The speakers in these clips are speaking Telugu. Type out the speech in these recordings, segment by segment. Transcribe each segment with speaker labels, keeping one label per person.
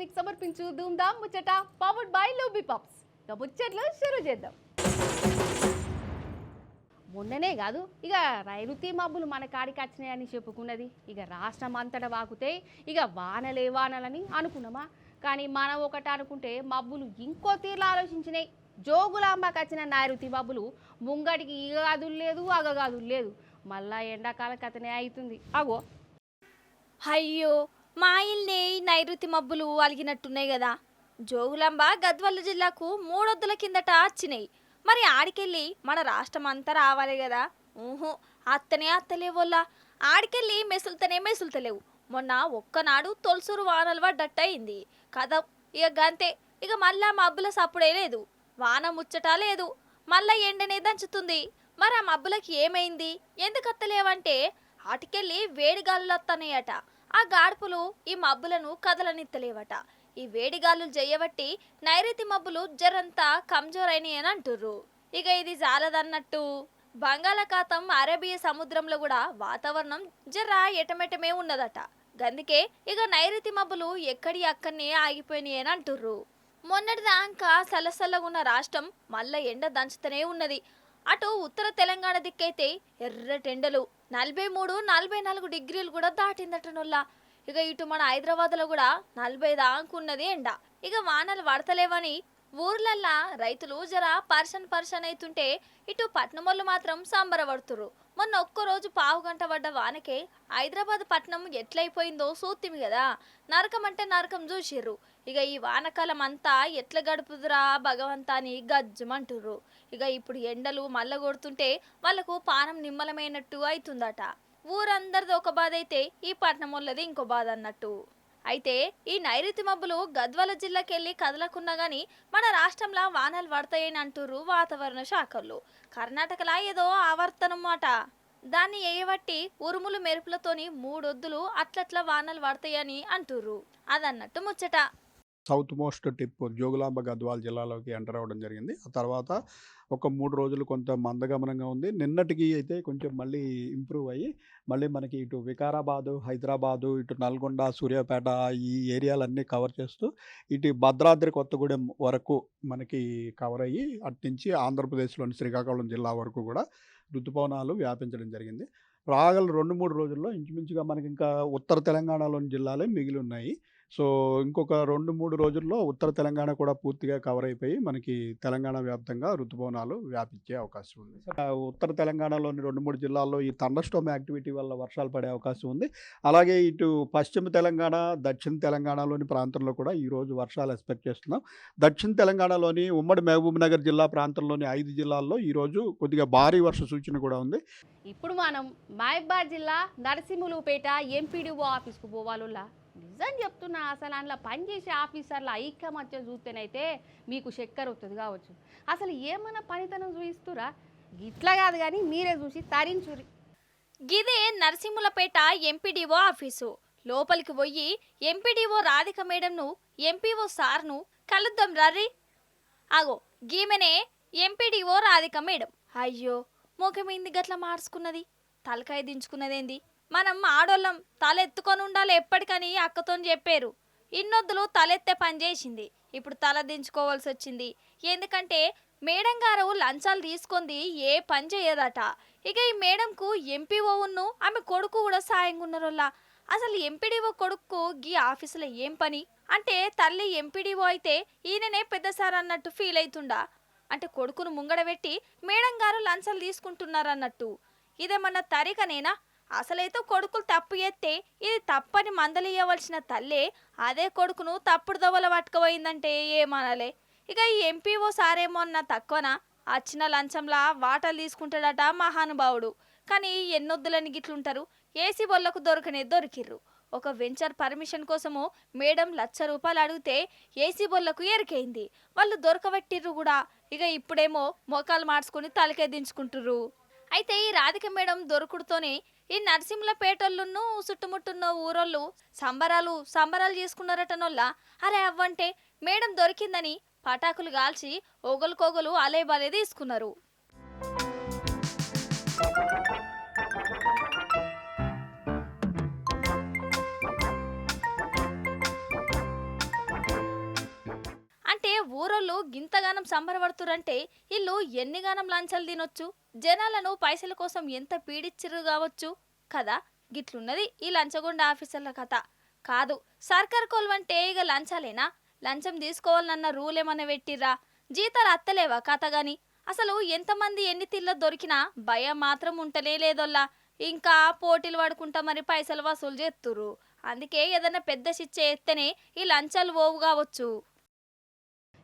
Speaker 1: క్లినిక్ సమర్పించు ధూమ్ధామ్ ముచ్చట పవర్డ్ బై లూబీ పప్స్. ఇక ముచ్చట్లు షురూ చేద్దాం. మొన్ననే కాదు ఇక నైరుతి మబ్బులు మన కాడికి వచ్చినాయని చెప్పుకున్నది. ఇక రాష్ట్రం అంతటా వాకుతే ఇక వానలే వానలని అనుకున్నామా, కానీ మనం ఒకటి అనుకుంటే మబ్బులు ఇంకో తీరులో ఆలోచించినాయి. జోగులాంబకి వచ్చిన నైరుతి మబ్బులు ముంగడికి ఇగ గాదులు లేదు అగగాదులు లేదు, మళ్ళా ఎండాకాల కథనే అవుతుంది. అగో
Speaker 2: అయ్యో, మా ఇల్నే నైరుతి మబ్బులు అలిగినట్టున్నాయి కదా. జోగులాంబ గద్వాల జిల్లాకు 3 వద్దుల కిందట వచ్చినాయి. మరి ఆడికెళ్ళి మన రాష్ట్రం అంతా రావాలి కదా. అత్తనే అత్తలేవోళ్ళ ఆడికెళ్ళి మెసులుతలేవు. మొన్న ఒక్కనాడు తొలసూరు వానలు పడ్డట్టయింది కదా. ఇక గంతే, ఇక మళ్ళా మబ్బుల సప్పుడే లేదు, వాన ముచ్చట లేదు, మళ్ళా ఎండనే దంచుతుంది. మరి ఆ మబ్బులకి ఏమైంది, ఎందుకు అత్తలేవంటే ఆటికెళ్ళి వేడి గాలులు వస్తున్నాయట. ఆ గాడుపులు ఈ మబ్బులను కదలనిత్తలేవట. ఈ వేడిగాలు చేయబట్టి నైరుతి మబ్బులు జరంతా కమ్జోరైనవి అని అంటుర్రు. ఇక ఇది జాలదన్నట్టు బంగాళాఖాతం అరేబియా సముద్రంలో కూడా వాతావరణం జర ఎటమెటమే ఉన్నదట. గందుకే ఇక నైరుతి మబ్బులు ఎక్కడి అక్కడనే ఆగిపోయినాయి అని అంటుర్రు. మొన్నటిదాకా సలసల్లగున్న రాష్ట్రం మళ్ళా ఎండ దంచుతూనే ఉన్నది. అటు ఉత్తర తెలంగాణ దిక్కైతే ఎర్రటెండలు 43-44 డిగ్రీలు కూడా దాటిందటనొల్లా. ఇక ఇటు మన హైదరాబాద్లో కూడా 40 దాకా ఉన్నది ఎండ. ఇక వానలు పడతలేవని ఊర్లల్లా రైతులు జర పర్షన్ అవుతుంటే, ఇటు పట్నమోళ్ళు మాత్రం సంబరపడుతుర్రు. మొన్న ఒక్కరోజు పావుగంట పడ్డ వానకే హైదరాబాద్ పట్నం ఎట్లయిపోయిందో సూత్తిమి కదా. నరకం అంటే నరకం చూసిర్రు. ఇక ఈ వానకాలం అంతా ఎట్లా గడుపుదురా భగవంతా అని గజ్జమంటుర్రు. ఇక ఇప్పుడు ఎండలు మల్ల కొడుతుంటే వాళ్ళకు పానం నిమ్మలమైనట్టు అవుతుందట. ఊరందరిది ఒక బాధ అయితే ఈ పట్నం వాళ్ళది ఇంకో బాధ అన్నట్టు. అయితే ఈ నైరుతి మబ్బులు గద్వాల జిల్లాకెళ్ళి కదలకున్నా గానీ మన రాష్ట్రంలో వానలు పడతాయని అంటుర్రు వాతావరణ శాఖలు. కర్ణాటకలా ఏదో ఆవర్తనం మాట, దాన్ని ఏయబట్టి ఉరుములు మెరుపులతోని 3 వద్దులు అట్లట్లా వానలు పడతాయని అంటుర్రు. అదన్నట్టు ముచ్చట.
Speaker 3: South most tip Jogulamba Gadwal జిల్లాలోకి ఎంటర్ అవ్వడం జరిగింది. ఆ తర్వాత ఒక 3 రోజులు కొంత మందగమనంగా ఉంది. నిన్నటికి అయితే కొంచెం మళ్ళీ ఇంప్రూవ్ అయ్యి మళ్ళీ మనకి ఇటు వికారాబాదు, హైదరాబాదు, ఇటు నల్గొండ, సూర్యాపేట ఈ ఏరియాలన్నీ కవర్ చేస్తూ ఇటు భద్రాద్రి కొత్తగూడెం వరకు మనకి కవర్ అయ్యి అట్నుంచి ఆంధ్రప్రదేశ్లోని శ్రీకాకుళం జిల్లా వరకు కూడా ఋతుపవనాలు వ్యాపించడం జరిగింది. రాగల 2-3 రోజుల్లో ఇంచుమించుగా మనకి ఇంకా ఉత్తర తెలంగాణలోని జిల్లాలే మిగిలి ఉన్నాయి. సో ఇంకొక 2-3 రోజుల్లో ఉత్తర తెలంగాణ కూడా పూర్తిగా కవర్ అయిపోయి మనకి తెలంగాణ వ్యాప్తంగా ఋతుపవనాలు వ్యాపించే అవకాశం ఉంది. ఉత్తర తెలంగాణలోని 2-3 జిల్లాల్లో ఈ థండర్స్టార్మ్ యాక్టివిటీ వల్ల వర్షాలు పడే అవకాశం ఉంది. అలాగే ఇటు పశ్చిమ తెలంగాణ, దక్షిణ తెలంగాణలోని ప్రాంతంలో కూడా ఈరోజు వర్షాలు ఎక్స్పెక్ట్ చేస్తున్నాం. దక్షిణ తెలంగాణలోని ఉమ్మడి మహబూబ్నగర్ జిల్లా ప్రాంతంలోని 5 జిల్లాల్లో ఈరోజు కొద్దిగా భారీ వర్ష సూచన కూడా ఉంది.
Speaker 1: ఇప్పుడు మనం మహబూబాబాద్ జిల్లా నరసింహులుపేట ఎంపీడీఓ ఆఫీస్కు పోవాలుల్లా. నిజం చెప్తున్నా, అసలు అందులో పనిచేసే ఆఫీసర్ల ఐక్యమత్యం చూస్తేనైతే మీకు చక్కెర వస్తుంది కావచ్చు. అసలు ఏమన్నా పనితనం చూపిస్తురా? ఇట్లా కాదు కానీ మీరే చూసి తరించురి.
Speaker 2: గిదే నరసింహులపేట ఎంపీడీఓ ఆఫీసు. లోపలికి పోయి ఎంపీడీఓ రాధిక మేడంను, ఎంపీఓ సార్ను కలుద్దాం రర్రి. అగో గీమెనే ఎంపీడీఓ రాధిక మేడం. అయ్యో, ముఖమేంది గట్ల మార్చుకున్నది, తలకాయ దించుకున్నదేంది? మనం ఆడోళ్ళం తల ఎత్తుకొని ఉండాలి ఎప్పటికని అక్కతో చెప్పారు. ఇన్నొద్దులు తలెత్తే పని చేసింది, ఇప్పుడు తల దించుకోవాల్సి వచ్చింది. ఎందుకంటే మేడం గారు లంచాలు తీసుకుంది ఏ పని చేయదట. ఇక ఈ మేడంకు ఎంపీఓను ఆమె కొడుకు కూడా సాయంగా ఉన్నారోళ్ళ. అసలు ఎంపీడీఓ కొడుకు గీ ఆఫీసులో ఏం పని అంటే, తల్లి ఎంపీడీఓ అయితే ఈయననే పెద్ద సార్ అన్నట్టు ఫీల్ అవుతుండా. అంటే కొడుకును ముంగడబెట్టి మేడం గారు లంచాలు తీసుకుంటున్నారన్నట్టు. ఇదేమన్నా తరికనేనా? అసలైతే కొడుకులు తప్పు చేస్తే ఇది తప్పని మందలియవలసిన తల్లే అదే కొడుకును తప్పుడు దవ్వల పట్టుకుపోయిందంటే ఏమనాలే. ఇక ఈ ఎంపీఓ సారేమో అన్న తక్కువనా, వచ్చిన లంచంలా వాటలు తీసుకుంటాడట మహానుభావుడు. కానీ ఎన్నొద్దులని గిట్లుంటారు. ఏసీ బొల్లకు దొరికిర్రు. ఒక వెంచర్ పర్మిషన్ కోసము మేడం ₹1,00,000 అడిగితే ఏసీ బొల్లకు ఎరికైంది. వాళ్ళు దొరకబెట్టిర్రు కూడా. ఇక ఇప్పుడేమో మోకాలు మార్చుకొని తలకే దించుకుంటుర్రు. అయితే ఈ రాధిక మేడం దొరుకుడుతోనే ఈ నరసింహులపేటోళ్ళును చుట్టుముట్టున్న ఊరోళ్ళు సంబరాలు చేసుకున్నారటనోళ్ళ. అరే అవ్వంటే మేడం దొరికిందని పటాకులు కాల్చి ఒగలుకొగలు అలేబలే తీసుకున్నారు. ఊరోళ్ళు గింతగానం సంబరపడుతురంటే ఇల్లు ఎన్నిగానం లంచాలు తినొచ్చు, జనాలను పైసల కోసం ఎంత పీడిచ్చిర్రు కావచ్చు కదా. గిట్లున్నది ఈ లంచగొండ ఆఫీసర్ల కథ. కాదు, సర్కార్ కొలువంటే ఇక లంచాలేనా? లంచం తీసుకోవాలన్న రూల్ ఏమన్నా పెట్టిర్రా? జీతాలు అత్తలేవా కథ గాని? అసలు ఎంతమంది ఎన్ని తిల్లో దొరికినా భయం మాత్రం ఉంటనే లేదోల్లా. ఇంకా పోటీలు పడుకుంటా మరి పైసలు వసూలు చేస్తుర్రు. అందుకే ఏదన్నా పెద్ద శిక్ష ఎత్తేనే ఈ లంచాలు పోవు కావచ్చు.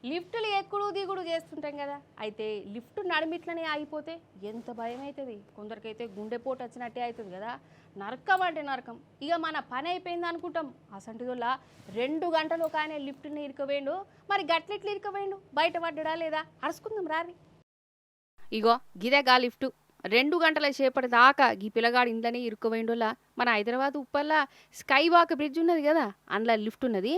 Speaker 1: లిఫ్టులు ఎక్కుడు దిగుడు చేస్తుంటాం కదా, అయితే లిఫ్ట్ నడిమిట్లనే ఆగిపోతే ఎంత భయం అవుతుంది. కొందరికైతే గుండెపోటు వచ్చినట్టే అవుతుంది కదా. నరకం అంటే నరకం. ఇక మన పని అయిపోయింది అనుకుంటాం, అసంటిదోళ్ళ 2 గంటలు ఒక ఆయన లిఫ్ట్ని ఇరుకవేయండు. మరి గట్లెట్లు ఇరుకవేయండు, బయట పడ్డా లేదా అరుచుకుందాం రారి. ఇగో గిదేగా లిఫ్టు. 2 గంటల సేపటి దాకా ఈ పిల్లగాడు ఇంట్లోనే ఇరుక్కుపోయిండోలా. మన హైదరాబాద్ ఉప్పల్లా స్కై వాక్ బ్రిడ్జ్ ఉన్నది కదా, అందులో లిఫ్ట్ ఉన్నది.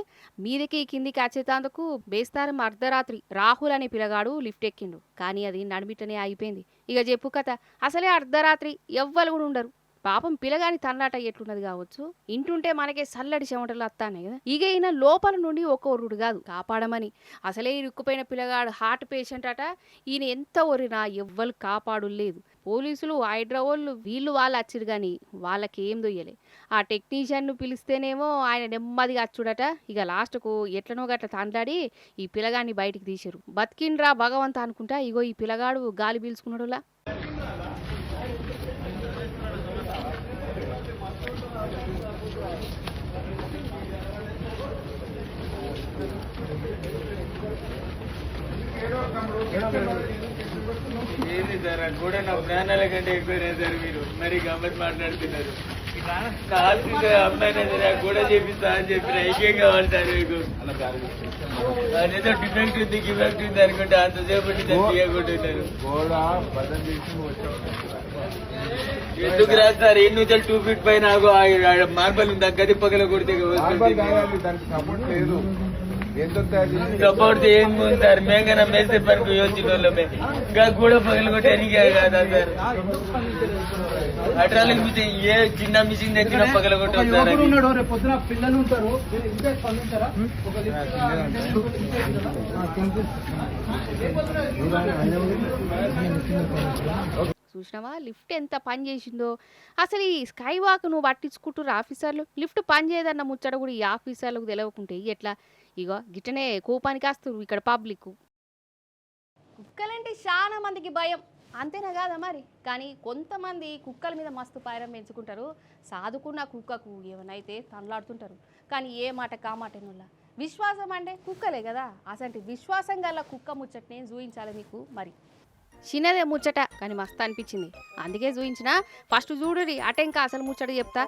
Speaker 1: మీదకి కిందికి వచ్చేటందుకు బేస్తారం అర్ధరాత్రి రాహుల్ అనే పిల్లగాడు లిఫ్ట్ ఎక్కిండు, కానీ అది నడిమిటనే అయిపోయింది. ఇక చెప్పు కథ, అసలే అర్ధరాత్రి ఎవ్వరు కూడా ఉండరు. పాపం పిల్లగాని తన్నాట ఎట్లున్నది కావచ్చు. ఇంటుంటే మనకే చల్లడి చెమటలు వస్తానే కదా. ఇక ఈయన లోపల నుండి ఒక్కొరుడు కాదు కాపాడమని. అసలే ఇరుక్కుపోయిన పిల్లగాడు హార్ట్ పేషెంట్ అట. ఈయన ఎంత ఒరినా ఎవ్వరు కాపాడు లేదు. పోలీసులు హైడ్రావోళ్ళు వీళ్ళు వచ్చిరు కానీ వాళ్ళకేం దొయ్యలే. ఆ టెక్నీషియన్ను పిలిస్తేనేమో ఆయన నెమ్మదిగా అచ్చుడట. ఇక లాస్ట్కు ఎట్లనో గట్ల తండ్లాడి ఈ పిల్లగాన్ని బయటికి తీసారు. బతికిండ్రా భగవంత అనుకుంటా ఇగో ఈ పిల్లగాడు గాలి పీల్చుకున్నాడులా.
Speaker 4: ఏంది సార్ కూడా నా ప్రాణాల కంటే ఎక్కువనే సార్ మీరు మరి గమ్మత్ మాట్లాడుతున్నారు. అమ్మాయినా సరే కూడా చేపిస్తా అని చెప్పిన ఐక్యం కావాలి సార్ మీకు. అదేదో డిఫెక్ట్ ఉంది గిఫెక్ట్ ఉంది అనుకుంటే అంతసేపు తీయకుంటున్నారు. ఎందుకు రాదు సార్? 2 ఫీట్ పైన మార్బల్ ఉంది, గది పగల కొడితే సపోర్ట్ ఏముంది సార్? మేఘన మేస్తే పనికి యోచించే ఇంకా కూడా పగలు కొట్టే కదా సార్. అట్రాలకు మిషన్ ఏ చిన్న మిషన్ తెచ్చిన పగల కొట్టారు సార్.
Speaker 1: చూసినావా లిఫ్ట్ ఎంత పని చేసిందో. అసలు ఈ స్కై వాక్ నువ్వు పట్టించుకుంటున్నారు ఆఫీసర్లు. లిఫ్ట్ పని చేయదన్న ముచ్చట కూడా ఈ ఆఫీసర్లకు తెలియకుంటే ఎట్లా? ఇగో గిట్టనే కోపానికి వస్తారు ఇక్కడ పబ్లిక్. కుక్కలంటే చాలా మందికి భయం, అంతేనా కాదా మరి? కానీ కొంతమంది కుక్కల మీద మస్తు పైరం పెంచుకుంటారు. సాదుకున్న కుక్కకు ఏమనైతే తనలాడుతుంటారు. కానీ ఏ మాట కామాటనుల్లా విశ్వాసం అంటే కుక్కలే కదా. అసలు విశ్వాసం గల కుక్క ముచ్చటనే చూపించాలి మీకు. మరి చిన్నదే ముచ్చట కానీ మస్తు అనిపించింది, అందుకే చూపించిన. ఫస్ట్ చూడురి అటే ఇంకా అసలు ముచ్చట చెప్తా.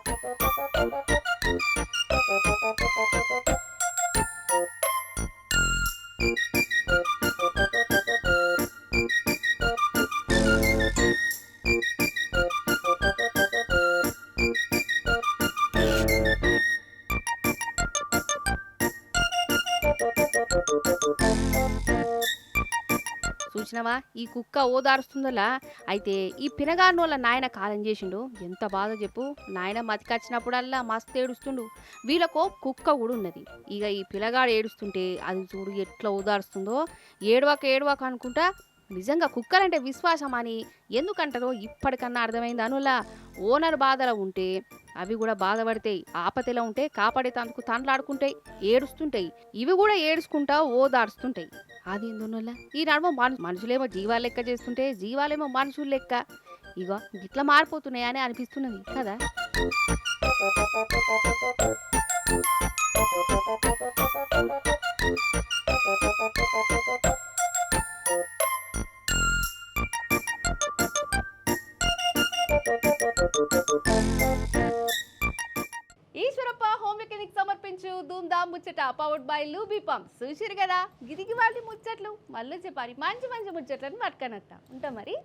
Speaker 1: చూసినవా ఈ కుక్క ఓదారుస్తుందలా. అయితే ఈ పినగానోళ్ళ నాయన కాలం చేసిండు, ఎంత బాధ చెప్పు. నాయన మతికొచ్చినప్పుడల్లా మస్తు ఏడుస్తుండు. వీళ్ళకో కుక్క కూడా ఉన్నది. ఇక ఈ పిల్లగాడు ఏడుస్తుంటే అది చూడు ఎట్లా ఓదారుస్తుందో. ఏడవక అనుకుంటా. నిజంగా కుక్కలంటే విశ్వాసం అని ఎందుకంటారో ఇప్పటికన్నా అర్థమైంది అనులా. ఓనర్ బాధలో ఉంటే అవి కూడా బాధపడతాయి, ఆపతిలో ఉంటే కాపాడేతందుకు తండ్లాడుకుంటాయి, ఏడుస్తుంటాయి. ఇవి కూడా ఏడుచుకుంటా ఓదాడుస్తుంటాయి. అది ఎందువల్ల ఈ నడుమ మనుషులేమో జీవాలు లెక్క చేస్తుంటే జీవాలేమో మనుషులు లెక్క. ఇగో ఇట్లా మారిపోతున్నాయని అనిపిస్తున్నది కదా. ఈశ్వరప్ప హోమ్ మెకానిక్ సమర్పించు ధూమ్ధామ్ ముచ్చట పవర్డ్ బై లూబీ పంప్స్. చూసిరు కదా గిరికి వాళ్ళ ముచ్చట్లు. మళ్ళీ చెప్పాలి మంచి మంచి ముచ్చట్లను పట్టుకొని వస్తాం. ఉంటాం మరి.